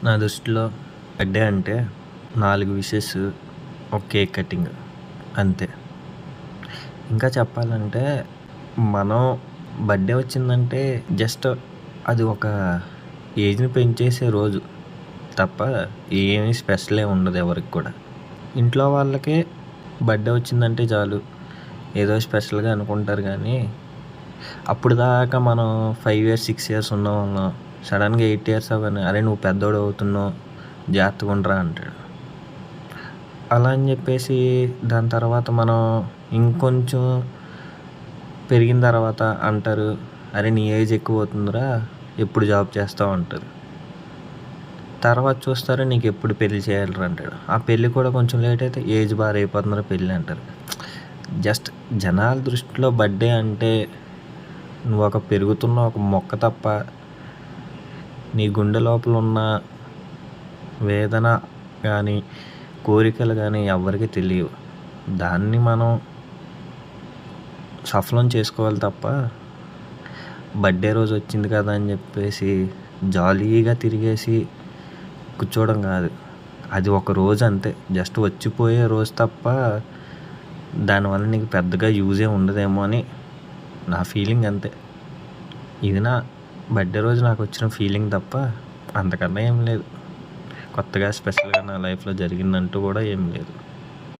నా దృష్టిలో బర్త్‌డే అంటే 4 విషెస్, ఒక కేక్ కటింగ్ అంతే. ఇంకా చెప్పాలంటే మనం బర్త్‌డే వచ్చిందంటే జస్ట్ అది ఒక ఏజ్‌ని పెంచేసే రోజు తప్ప ఏమీ స్పెషల్ ఏమి ఉండదు ఎవరికి కూడా. ఇంట్లో వాళ్ళకి బర్త్‌డే వచ్చిందంటే చాలు ఏదో స్పెషల్‌గా అనుకుంటారు కానీ అప్పుడు దాకా మనం 5 ఇయర్స్ 6 ఇయర్స్ ఉన్నవాళ్ళం సడన్గా 8 ఇయర్స్ అవ్వగానే అరే నువ్వు పెద్దోడు అవుతున్నావు జాగ్రత్తగా ఉండరా అంటాడు. అలా అని చెప్పేసి దాని తర్వాత మనం ఇంకొంచెం పెరిగిన తర్వాత అంటారు అరే నీ ఏజ్ ఎక్కువ అవుతుందిరా ఎప్పుడు జాబ్ చేస్తావు అంటారు. తర్వాత చూస్తారు నీకు ఎప్పుడు పెళ్లి చేయాలిరా అంటాడు. ఆ పెళ్ళి కూడా కొంచెం లేట్ అయితే ఏజ్ బాగా అయిపోతుందిరా పెళ్ళి అంటారు. జస్ట్ జనాల దృష్టిలో బర్త్‌డే అంటే నువ్వు ఒక పెరుగుతున్న ఒక మొక్క తప్ప నీ గుండె లోపల ఉన్న వేదన కానీ కోరికలు కానీ ఎవ్వరికీ తెలియవు. దాన్ని మనం సఫలం చేసుకోవాలి తప్ప బర్త్‌డే రోజు వచ్చింది కదా అని చెప్పేసి జాలీగా తిరిగేసి కూర్చోవడం కాదు. అది ఒక రోజు అంతే, జస్ట్ వచ్చిపోయే రోజు తప్ప దానివల్ల నీకు పెద్దగా యూజే ఉండదేమో అని నా ఫీలింగ్ అంతే. ఇది నా బర్త్‌డే రోజు నాకు వచ్చిన ఫీలింగ్ తప్ప అంతకన్నా ఏం లేదు. కొత్తగా స్పెషల్గా నా లైఫ్లో జరిగిందంటూ కూడా ఏం లేదు.